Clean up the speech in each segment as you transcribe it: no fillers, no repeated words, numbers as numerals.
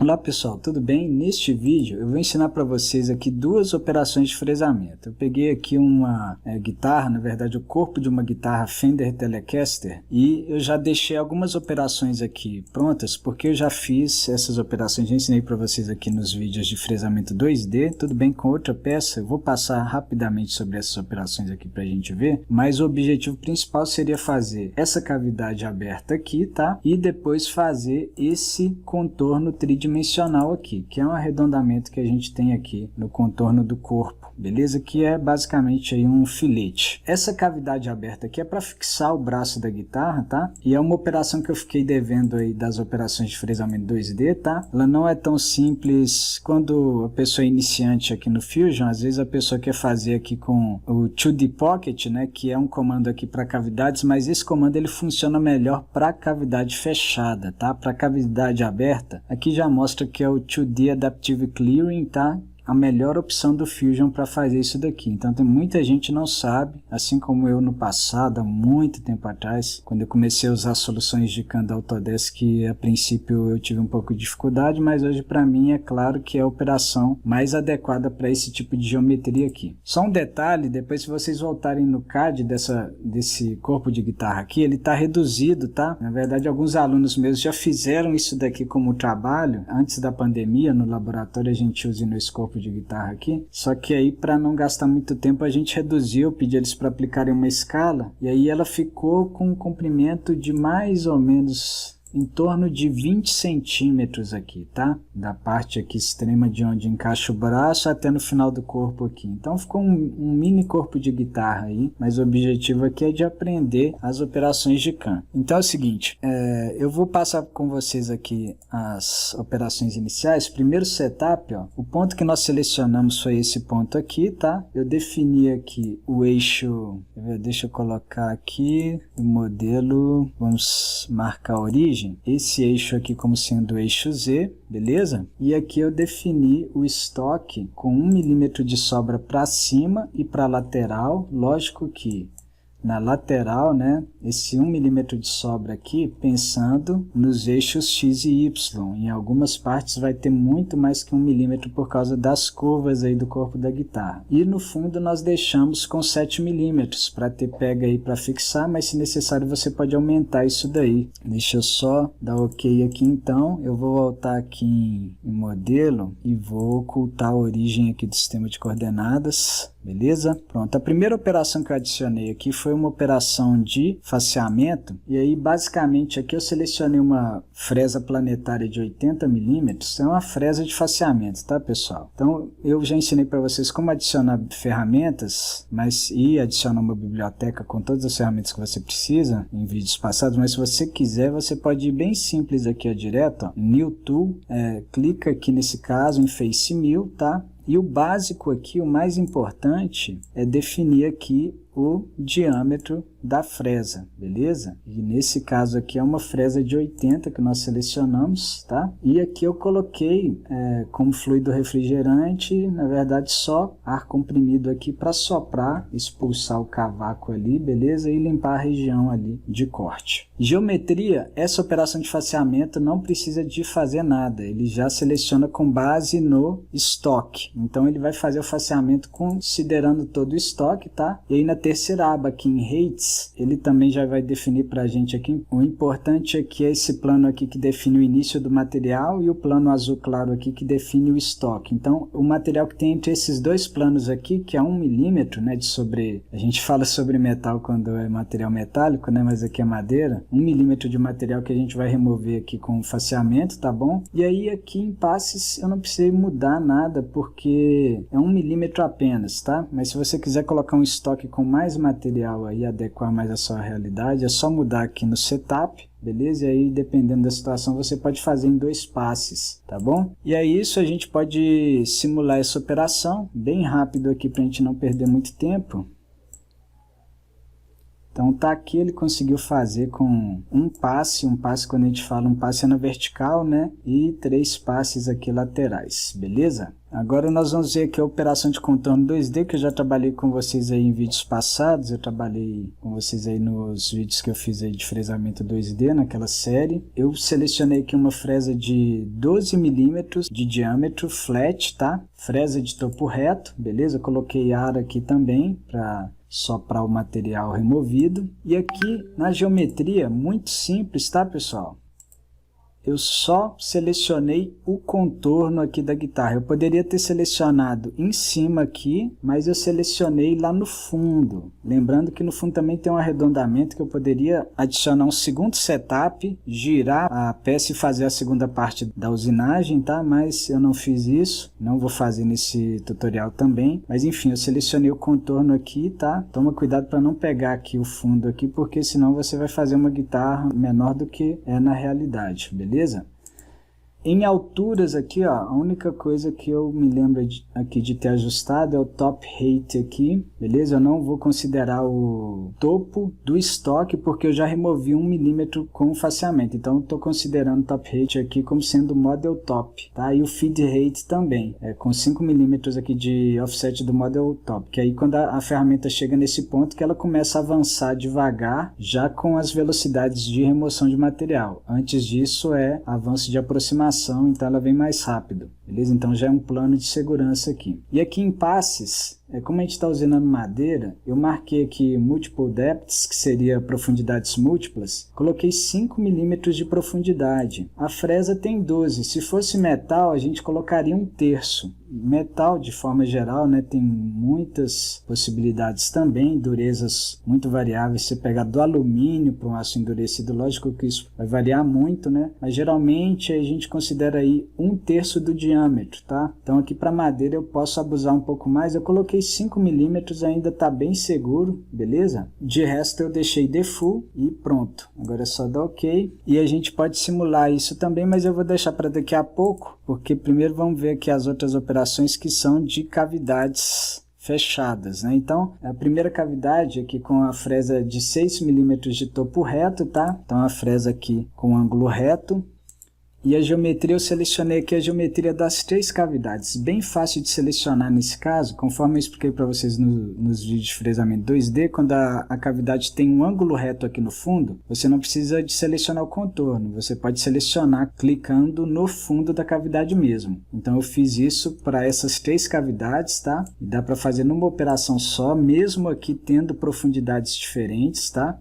Olá pessoal, tudo bem? Neste vídeo eu vou ensinar para vocês aqui duas operações de fresamento. Eu peguei aqui uma guitarra, na verdade o corpo de uma guitarra Fender Telecaster, e eu já deixei algumas operações aqui prontas, porque eu já fiz essas operações, já ensinei para vocês aqui nos vídeos de fresamento 2D, tudo bem com outra peça. Eu vou passar rapidamente sobre essas operações aqui para a gente ver, mas o objetivo principal seria fazer essa cavidade aberta aqui, tá? E depois fazer esse contorno tridimensional aqui, que é um arredondamento que a gente tem aqui no contorno do corpo, beleza? Que é basicamente aí um filete. Essa cavidade aberta aqui é para fixar o braço da guitarra, tá? E é uma operação que eu fiquei devendo aí das operações de fresamento 2D, tá? Ela não é tão simples quando a pessoa é iniciante aqui no Fusion. Às vezes a pessoa quer fazer aqui com o 2D Pocket, né? Que é um comando aqui para cavidades, mas esse comando ele funciona melhor para cavidade fechada, tá? Para cavidade aberta, aqui já mostra que é o 2D Adaptive Clearing, tá? A melhor opção do Fusion para fazer isso daqui. Então tem muita gente que não sabe, assim como eu no passado, há muito tempo atrás, quando eu comecei a usar soluções de CAN da Autodesk, que a princípio eu tive um pouco de dificuldade, mas hoje para mim é claro que é a operação mais adequada para esse tipo de geometria aqui. Só um detalhe, depois se vocês voltarem no CAD desse corpo de guitarra aqui, ele está reduzido, tá? Na verdade alguns alunos meus já fizeram isso daqui como trabalho, antes da pandemia, no laboratório a gente usa esse corpo de guitarra aqui, só que aí para não gastar muito tempo a gente reduziu, pedi eles para aplicarem uma escala, e aí ela ficou com um comprimento de mais ou menos em torno de 20 centímetros aqui, tá? Da parte aqui extrema de onde encaixa o braço até no final do corpo aqui. Então ficou um mini corpo de guitarra aí, mas o objetivo aqui é de aprender as operações de CAN. Então é o seguinte, eu vou passar com vocês aqui as operações iniciais. Primeiro setup, ó, o ponto que nós selecionamos foi esse ponto aqui, tá? Eu defini aqui o eixo, deixa eu colocar aqui o modelo, vamos marcar a origem. Esse eixo aqui como sendo o eixo Z, beleza? E aqui eu defini o estoque com 1 milímetro de sobra para cima e para lateral. Lógico que na lateral, né, esse 1 milímetro de sobra aqui, pensando nos eixos X e Y. Em algumas partes vai ter muito mais que 1 milímetro por causa das curvas aí do corpo da guitarra. E no fundo nós deixamos com 7 milímetros para ter pega aí para fixar, mas se necessário você pode aumentar isso daí. Deixa eu só dar OK aqui então. Eu vou voltar aqui em modelo e vou ocultar a origem aqui do sistema de coordenadas. Beleza? Pronto, a primeira operação que eu adicionei aqui foi uma operação de faceamento, e aí basicamente aqui eu selecionei uma fresa planetária de 80 milímetros, é uma fresa de faceamento, tá pessoal? Então eu já ensinei para vocês como adicionar ferramentas, e adicionar uma biblioteca com todas as ferramentas que você precisa em vídeos passados, mas se você quiser você pode ir bem simples aqui, ó, direto, ó, New Tool, clica aqui nesse caso em Face Mill, tá? E o básico aqui, o mais importante, é definir aqui o diâmetro da fresa, beleza? E nesse caso aqui é uma fresa de 80 que nós selecionamos, tá? E aqui eu coloquei como fluido refrigerante, na verdade só ar comprimido aqui para soprar, expulsar o cavaco ali, beleza? E limpar a região ali de corte. Geometria, essa operação de faceamento não precisa de fazer nada, ele já seleciona com base no estoque. Então ele vai fazer o faceamento considerando todo o estoque, tá? E aí na terceira aba aqui em Rates, ele também já vai definir para a gente aqui. O importante aqui é esse plano aqui que define o início do material e o plano azul claro aqui que define o estoque. Então o material que tem entre esses dois planos aqui, que é 1 milímetro, né, a gente fala sobre metal quando é material metálico, né, mas aqui é madeira, 1 milímetro de material que a gente vai remover aqui com o faceamento, tá bom? E aí aqui em passes eu não precisei mudar nada porque é 1 milímetro apenas, tá? Mas se você quiser colocar um estoque com mais material aí, adequar mais a sua realidade, é só mudar aqui no setup, beleza? E aí dependendo da situação você pode fazer em 2 passes, tá bom? E é isso, a gente pode simular essa operação bem rápido aqui para a gente não perder muito tempo. Então tá aqui, ele conseguiu fazer com um passe quando a gente fala um passe é na vertical, né? E 3 passes aqui laterais, beleza? Agora nós vamos ver aqui a operação de contorno 2D, que eu já trabalhei com vocês aí em vídeos passados, eu trabalhei com vocês aí nos vídeos que eu fiz aí de fresamento 2D, naquela série. Eu selecionei aqui uma fresa de 12 milímetros de diâmetro, flat, tá? Fresa de topo reto, beleza? Eu coloquei ar aqui também para soprar o material removido. E aqui na geometria, muito simples, tá, pessoal? Eu só selecionei o contorno aqui da guitarra. Eu poderia ter selecionado em cima aqui, mas eu selecionei lá no fundo. Lembrando que no fundo também tem um arredondamento que eu poderia adicionar um segundo setup, girar a peça e fazer a segunda parte da usinagem, tá? Mas eu não fiz isso, não vou fazer nesse tutorial também. Mas enfim, eu selecionei o contorno aqui, tá? Toma cuidado para não pegar aqui o fundo aqui, porque senão você vai fazer uma guitarra menor do que é na realidade, beleza? Beleza? Em alturas aqui, ó, a única coisa que eu me lembro aqui de ter ajustado é o top height aqui, beleza? Eu não vou considerar o topo do estoque porque eu já removi 1 milímetro com o faceamento. Então eu estou considerando o top height aqui como sendo model top, tá? E o feed height também, com 5 milímetros aqui de offset do model top. Que aí quando a ferramenta chega nesse ponto que ela começa a avançar devagar, já com as velocidades de remoção de material. Antes disso é avanço de aproximação, então ela vem mais rápido, beleza? Então já é um plano de segurança aqui. E aqui em passes, como a gente está usinando madeira, eu marquei aqui multiple depths, que seria profundidades múltiplas, coloquei 5 milímetros de profundidade. A fresa tem 12, se fosse metal a gente colocaria 1/3. Metal de forma geral, né, tem muitas possibilidades também, durezas muito variáveis. Se você pegar do alumínio para um aço endurecido, lógico que isso vai variar muito, né? Mas geralmente a gente considera aí 1/3 do diâmetro, tá? Então aqui para madeira eu posso abusar um pouco mais, eu coloquei 5 milímetros, ainda está bem seguro, beleza? De resto eu deixei default e pronto. Agora é só dar OK. E a gente pode simular isso também, mas eu vou deixar para daqui a pouco, porque primeiro vamos ver aqui as outras operações que são de cavidades fechadas, né? Então, a primeira cavidade aqui com a fresa de 6 milímetros de topo reto, tá? Então, a fresa aqui com ângulo reto. E a geometria, eu selecionei aqui a geometria das 3 cavidades. Bem fácil de selecionar nesse caso, conforme eu expliquei para vocês nos vídeos de fresamento 2D, quando a cavidade tem um ângulo reto aqui no fundo, você não precisa de selecionar o contorno, você pode selecionar clicando no fundo da cavidade mesmo. Então eu fiz isso para essas 3 cavidades, tá? E dá para fazer numa operação só, mesmo aqui tendo profundidades diferentes, tá?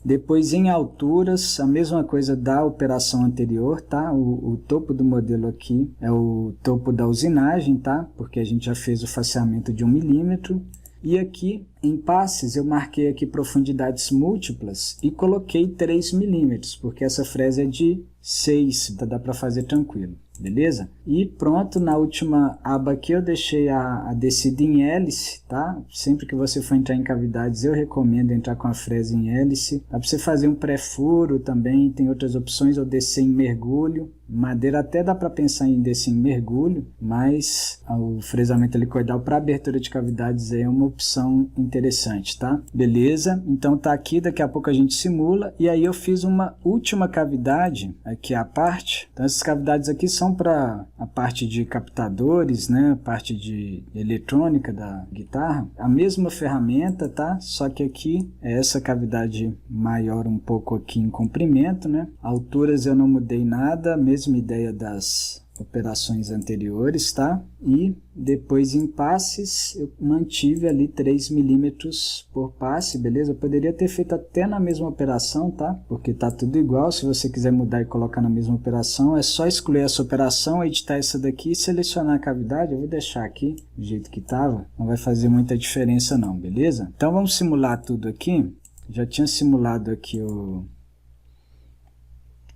Depois em alturas, a mesma coisa da operação anterior, tá? O topo do modelo aqui é o topo da usinagem, tá? Porque a gente já fez o faceamento de 1 milímetro. E aqui em passes eu marquei aqui profundidades múltiplas e coloquei 3 milímetros, porque essa fresa é de 6, então dá para fazer tranquilo, beleza? E pronto, na última aba aqui eu deixei a descida em hélice, tá? Sempre que você for entrar em cavidades eu recomendo entrar com a fresa em hélice. Dá para você fazer um pré-furo também, tem outras opções, ou descer em mergulho. Madeira até dá para pensar em descer em mergulho, mas o fresamento helicoidal para abertura de cavidades é uma opção interessante, tá? Beleza? Então tá aqui, daqui a pouco a gente simula. E aí eu fiz uma última cavidade aqui à parte. Então essas cavidades aqui são para a parte de captadores, né? A parte de eletrônica da guitarra. A mesma ferramenta, tá? Só que aqui é essa cavidade maior um pouco aqui em comprimento, né? Alturas eu não mudei nada, mesma ideia das operações anteriores, tá? E depois em passes eu mantive ali 3 milímetros por passe, beleza? Eu poderia ter feito até na mesma operação, tá? Porque tá tudo igual. Se você quiser mudar e colocar na mesma operação, é só excluir essa operação, editar essa daqui e selecionar a cavidade. Eu vou deixar aqui do jeito que tava, não vai fazer muita diferença não, beleza? Então vamos simular tudo aqui. Já tinha simulado aqui o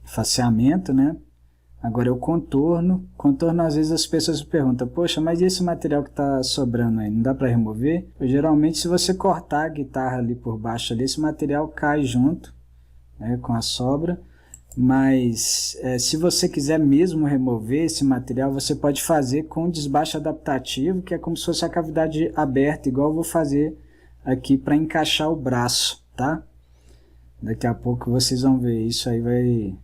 faceamento, né? Agora é o contorno. Contorno, às vezes as pessoas me perguntam, poxa, mas e esse material que está sobrando aí, não dá para remover? Geralmente, se você cortar a guitarra ali por baixo, ali, esse material cai junto, né, com a sobra. Mas se você quiser mesmo remover esse material, você pode fazer com desbaste adaptativo, que é como se fosse a cavidade aberta, igual eu vou fazer aqui para encaixar o braço, tá? Daqui a pouco vocês vão ver isso, aí vai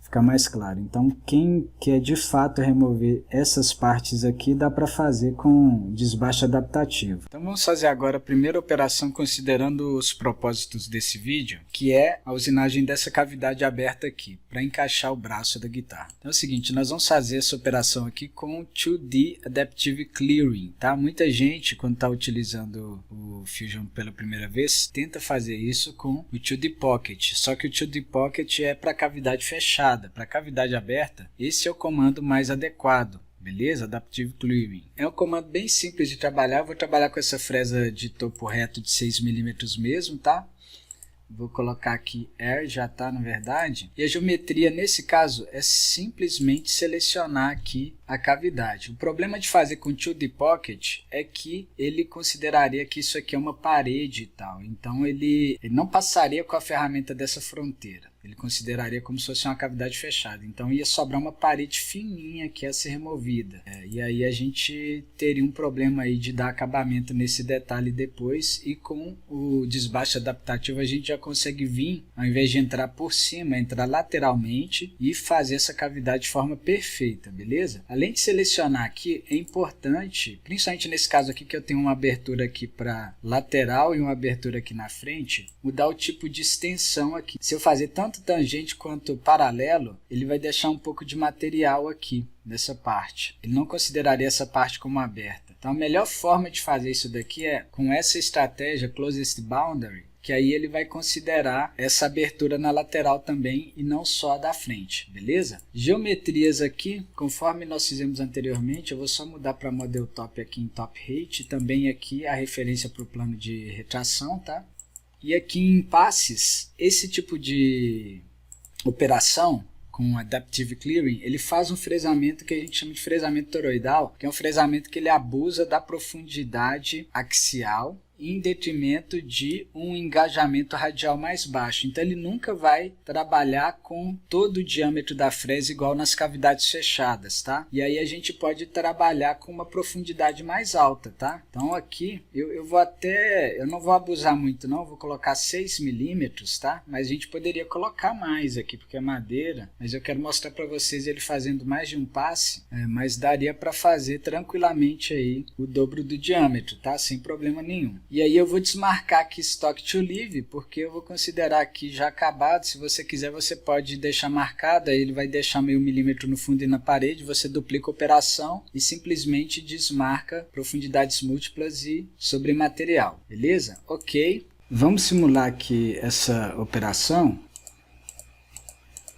ficar mais claro. Então, quem quer de fato remover essas partes aqui, dá para fazer com desbaste adaptativo. Então vamos fazer agora a primeira operação considerando os propósitos desse vídeo, que é a usinagem dessa cavidade aberta aqui, para encaixar o braço da guitarra. Então é o seguinte, nós vamos fazer essa operação aqui com 2D Adaptive Clearing, tá? Muita gente, quando está utilizando o Fusion pela primeira vez, tenta fazer isso com o 2D Pocket, só que o 2D Pocket é para cavidade fechada. Para cavidade aberta, esse é o comando mais adequado, beleza? Adaptive Clearing. É um comando bem simples de trabalhar. Eu vou trabalhar com essa fresa de topo reto de 6 mm mesmo, tá? Vou colocar aqui Air, já está na verdade. E a geometria nesse caso é simplesmente selecionar aqui a cavidade. O problema de fazer com 2D Pocket é que ele consideraria que isso aqui é uma parede e tal. Então ele não passaria com a ferramenta dessa fronteira. Ele consideraria como se fosse uma cavidade fechada. Então ia sobrar uma parede fininha que ia ser removida. E aí a gente teria um problema aí de dar acabamento nesse detalhe depois. E com o desbaste adaptativo a gente já consegue vir, ao invés de entrar por cima, entrar lateralmente e fazer essa cavidade de forma perfeita, beleza? Além de selecionar aqui, é importante, principalmente nesse caso aqui que eu tenho uma abertura aqui para lateral e uma abertura aqui na frente, mudar o tipo de extensão aqui. Se eu fazer tanto tangente quanto paralelo, ele vai deixar um pouco de material aqui nessa parte. Ele não consideraria essa parte como aberta. Então a melhor forma de fazer isso daqui é com essa estratégia Closest Boundary, que aí ele vai considerar essa abertura na lateral também e não só a da frente, beleza? Geometrias aqui, conforme nós fizemos anteriormente, eu vou só mudar para Model Top aqui em Top Height, também aqui a referência para o plano de retração, tá? E aqui em passes, esse tipo de operação com Adaptive Clearing, ele faz um fresamento que a gente chama de fresamento toroidal, que é um fresamento que ele abusa da profundidade axial em detrimento de um engajamento radial mais baixo. Então ele nunca vai trabalhar com todo o diâmetro da fresa igual nas cavidades fechadas, tá? E aí a gente pode trabalhar com uma profundidade mais alta, tá? Então aqui eu não vou abusar muito não, vou colocar 6 milímetros, tá? Mas a gente poderia colocar mais aqui porque é madeira, mas eu quero mostrar para vocês ele fazendo mais de um passe, mas daria para fazer tranquilamente aí o dobro do diâmetro, tá? Sem problema nenhum. E aí eu vou desmarcar aqui Stock to Leave, porque eu vou considerar aqui já acabado. Se você quiser, você pode deixar marcado, aí ele vai deixar meio milímetro no fundo e na parede, você duplica a operação e simplesmente desmarca profundidades múltiplas e sobre material, beleza? Ok. Vamos simular aqui essa operação.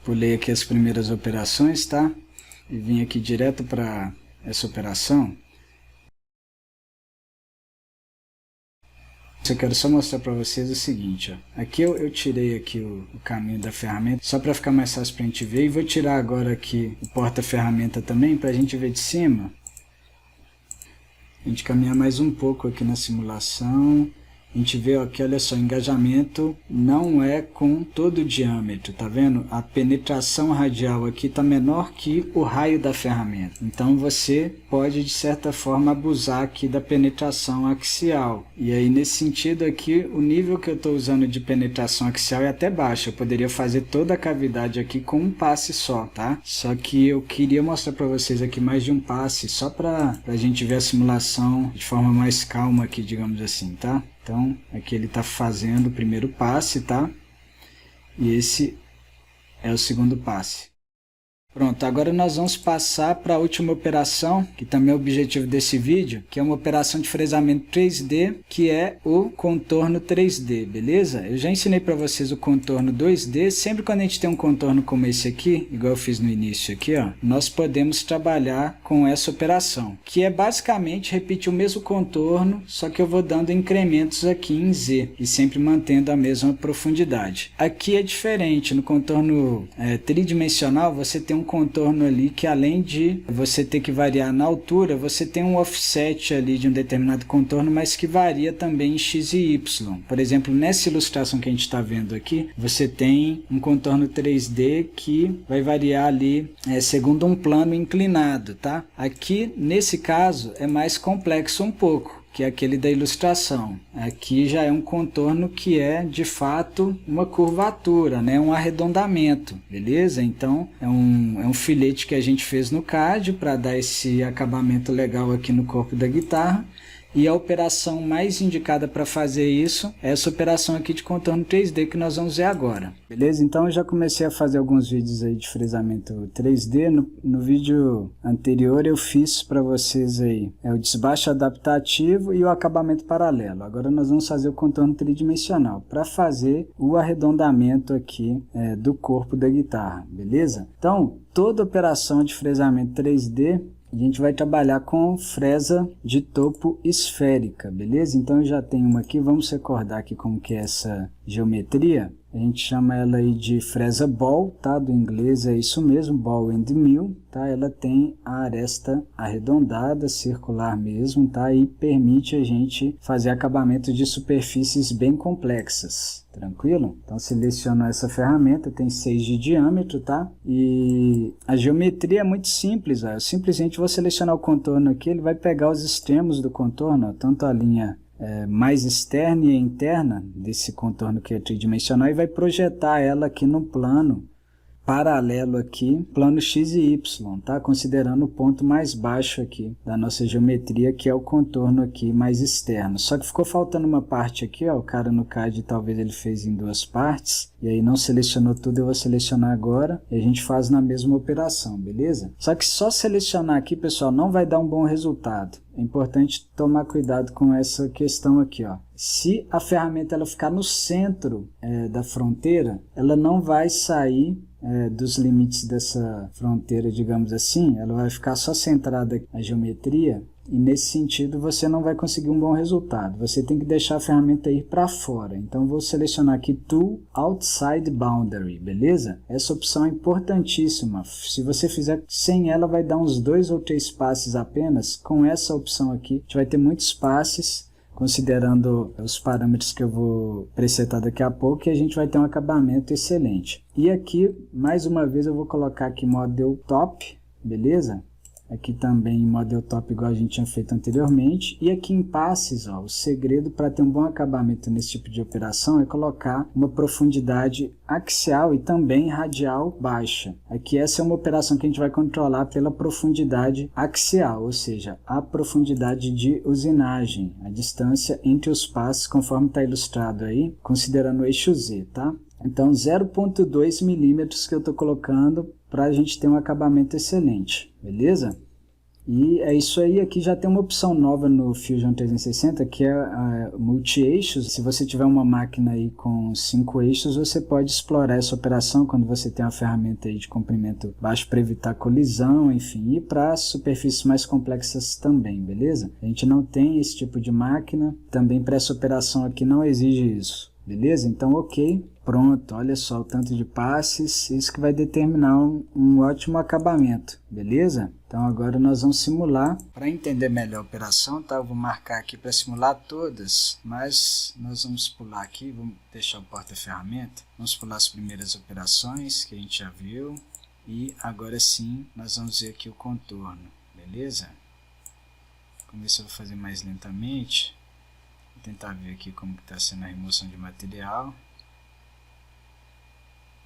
Pulei aqui as primeiras operações, tá? E vim aqui direto para essa operação. Eu quero só mostrar para vocês o seguinte, ó. Aqui eu tirei aqui o caminho da ferramenta, só para ficar mais fácil para a gente ver, e vou tirar agora aqui o porta-ferramenta também, para a gente ver de cima. A gente caminhar mais um pouco aqui na simulação. A gente vê aqui, olha só, o engajamento não é com todo o diâmetro, tá vendo? A penetração radial aqui está menor que o raio da ferramenta. Então você pode, de certa forma, abusar aqui da penetração axial. E aí, nesse sentido aqui, o nível que eu estou usando de penetração axial é até baixo. Eu poderia fazer toda a cavidade aqui com um passe só, tá? Só que eu queria mostrar para vocês aqui mais de um passe, só para a gente ver a simulação de forma mais calma aqui, digamos assim, tá? Então, aqui ele está fazendo o primeiro passe, tá? E esse é o segundo passe. Pronto, agora nós vamos passar para a última operação, que também é o objetivo desse vídeo, que é uma operação de fresamento 3D, que é o contorno 3D, beleza? Eu já ensinei para vocês o contorno 2D, sempre quando a gente tem um contorno como esse aqui, igual eu fiz no início aqui, ó, nós podemos trabalhar com essa operação, que é basicamente repetir o mesmo contorno, só que eu vou dando incrementos aqui em Z, e sempre mantendo a mesma profundidade. Aqui é diferente, no contorno tridimensional você tem um contorno ali que, além de você ter que variar na altura, você tem um offset ali de um determinado contorno, mas que varia também em x e y. Por exemplo, nessa ilustração que a gente está vendo aqui, você tem um contorno 3D que vai variar ali segundo um plano inclinado, tá? Aqui, nesse caso, é mais complexo um pouco. que é aquele da ilustração. Aqui já é um contorno que é, de fato, uma curvatura, né? Um arredondamento, beleza? Então, é um filete que a gente fez no CAD para dar esse acabamento legal aqui no corpo da guitarra. E a operação mais indicada para fazer isso é essa operação aqui de contorno 3D que nós vamos ver agora. Beleza? Então eu já comecei a fazer alguns vídeos aí de fresamento 3D. No vídeo anterior eu fiz para vocês aí o desbaste adaptativo e o acabamento paralelo. Agora nós vamos fazer o contorno tridimensional para fazer o arredondamento aqui do corpo da guitarra. Beleza? Então toda operação de fresamento 3D a gente vai trabalhar com fresa de topo esférica, beleza? Então eu já tenho uma aqui, vamos recordar aqui como que é essa geometria. A gente chama ela aí de fresa ball, tá? Do inglês é isso mesmo, ball and mill, tá? Ela tem a aresta arredondada, circular mesmo, tá? E permite a gente fazer acabamento de superfícies bem complexas, tranquilo? Então seleciono essa ferramenta, tem 6 de diâmetro, tá? E a geometria é muito simples, ó. Eu simplesmente vou selecionar o contorno aqui, ele vai pegar os extremos do contorno, ó, tanto a linha mais externa e interna desse contorno que é tridimensional e vai projetar ela aqui no plano paralelo aqui, plano X e Y, tá? Considerando o ponto mais baixo aqui da nossa geometria, que é o contorno aqui mais externo. Só que ficou faltando uma parte aqui, ó, o cara no CAD talvez ele fez em 2 partes, e aí não selecionou tudo, eu vou selecionar agora, e a gente faz na mesma operação, beleza? Só que só selecionar aqui, pessoal, não vai dar um bom resultado. É importante tomar cuidado com essa questão aqui, ó. Se a ferramenta ela ficar no centro da fronteira, ela não vai sair dos limites dessa fronteira, digamos assim, ela vai ficar só centrada na geometria e nesse sentido você não vai conseguir um bom resultado. Você tem que deixar a ferramenta ir para fora. Então vou selecionar aqui Tool Outside Boundary, beleza? Essa opção é importantíssima. Se você fizer sem ela vai dar uns 2 ou 3 passes apenas. Com essa opção aqui a gente vai ter muitos passes, considerando os parâmetros que eu vou presetar daqui a pouco, e a gente vai ter um acabamento excelente. E aqui, mais uma vez, eu vou colocar aqui Model Top, beleza? Aqui também em Model Top, igual a gente tinha feito anteriormente. E aqui em passes, ó, o segredo para ter um bom acabamento nesse tipo de operação é colocar uma profundidade axial e também radial baixa. Aqui essa é uma operação que a gente vai controlar pela profundidade axial, ou seja, a profundidade de usinagem, a distância entre os passes, conforme está ilustrado aí, considerando o eixo Z, tá? Então 0,2 milímetros que eu estou colocando para a gente ter um acabamento excelente, beleza? E é isso aí. Aqui já tem uma opção nova no Fusion 360 que é a multi-eixos. Se você tiver uma máquina aí com 5 eixos, você pode explorar essa operação quando você tem uma ferramenta aí de comprimento baixo para evitar colisão, enfim, e para superfícies mais complexas também, beleza? A gente não tem esse tipo de máquina, também para essa operação aqui não exige isso, beleza? Então ok. Pronto, olha só o tanto de passes, isso que vai determinar um ótimo acabamento, beleza? Então agora nós vamos simular. Para entender melhor a operação, tá? Eu vou marcar aqui para simular todas, mas nós vamos pular aqui, vamos deixar o porta-ferramenta, vamos pular as primeiras operações que a gente já viu e agora sim nós vamos ver aqui o contorno, beleza? Começo eu vou fazer mais lentamente, vou tentar ver aqui como está sendo a remoção de material.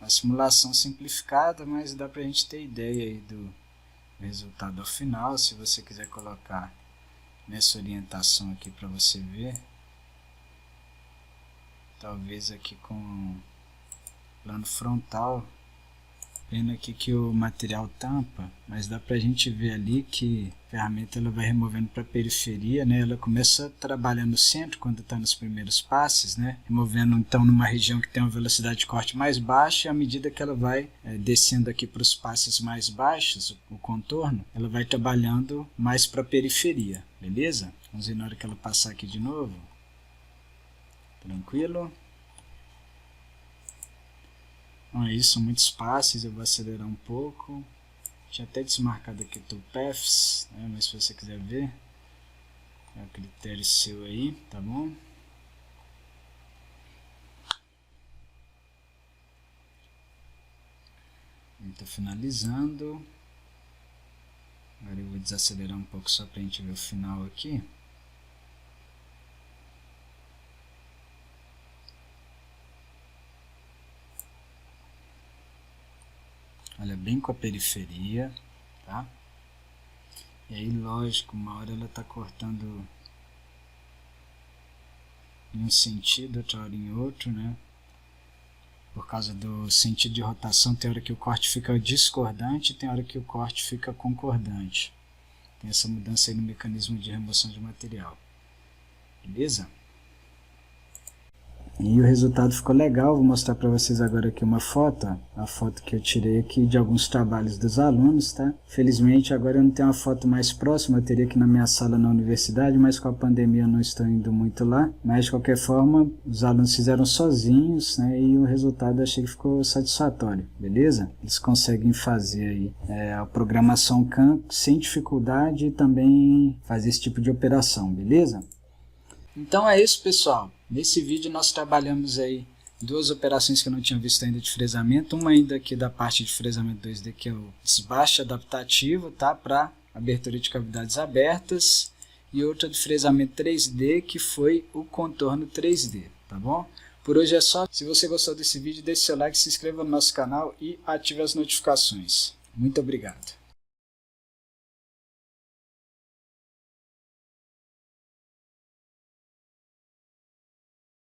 Uma simulação simplificada, mas dá para a gente ter ideia aí do resultado ao final. Se você quiser colocar nessa orientação aqui para você ver, talvez aqui com plano frontal, vendo aqui que o material tampa, mas dá pra gente ver ali que a ferramenta ela vai removendo para a periferia, né? Ela começa trabalhando no centro quando está nos primeiros passes, né? Removendo então numa região que tem uma velocidade de corte mais baixa, e à medida que ela vai descendo aqui para os passes mais baixos, o contorno, ela vai trabalhando mais para a periferia, beleza? Vamos ver na hora que ela passar aqui de novo. Tranquilo? Então é isso, são muitos passes, eu vou acelerar um pouco. Tinha até desmarcado aqui o Toolpaths, né? Mas se você quiser ver, é o critério seu aí, tá bom? Estou finalizando. Agora eu vou desacelerar um pouco só para a gente ver o final aqui. bem com a periferia, tá? E aí, lógico, uma hora ela está cortando em um sentido, outra hora em outro, né? Por causa do sentido de rotação, tem hora que o corte fica discordante, tem hora que o corte fica concordante. Tem essa mudança aí no mecanismo de remoção de material. Beleza? E o resultado ficou legal, vou mostrar para vocês agora aqui uma foto, a foto que eu tirei aqui de alguns trabalhos dos alunos, tá? Felizmente agora eu não tenho uma foto mais próxima, eu teria aqui na minha sala na universidade, mas com a pandemia eu não estou indo muito lá. Mas de qualquer forma, os alunos fizeram sozinhos, né? E o resultado eu achei que ficou satisfatório, beleza? Eles conseguem fazer aí a programação CAM sem dificuldade e também fazer esse tipo de operação, beleza? Então é isso, pessoal. Nesse vídeo nós trabalhamos aí duas operações que eu não tinha visto ainda de fresamento. Uma ainda aqui da parte de fresamento 2D, que é o desbaste adaptativo, tá? Para abertura de cavidades abertas. E outra de fresamento 3D, que foi o contorno 3D, tá bom? Por hoje é só. Se você gostou desse vídeo, deixe seu like, se inscreva no nosso canal e ative as notificações. Muito obrigado.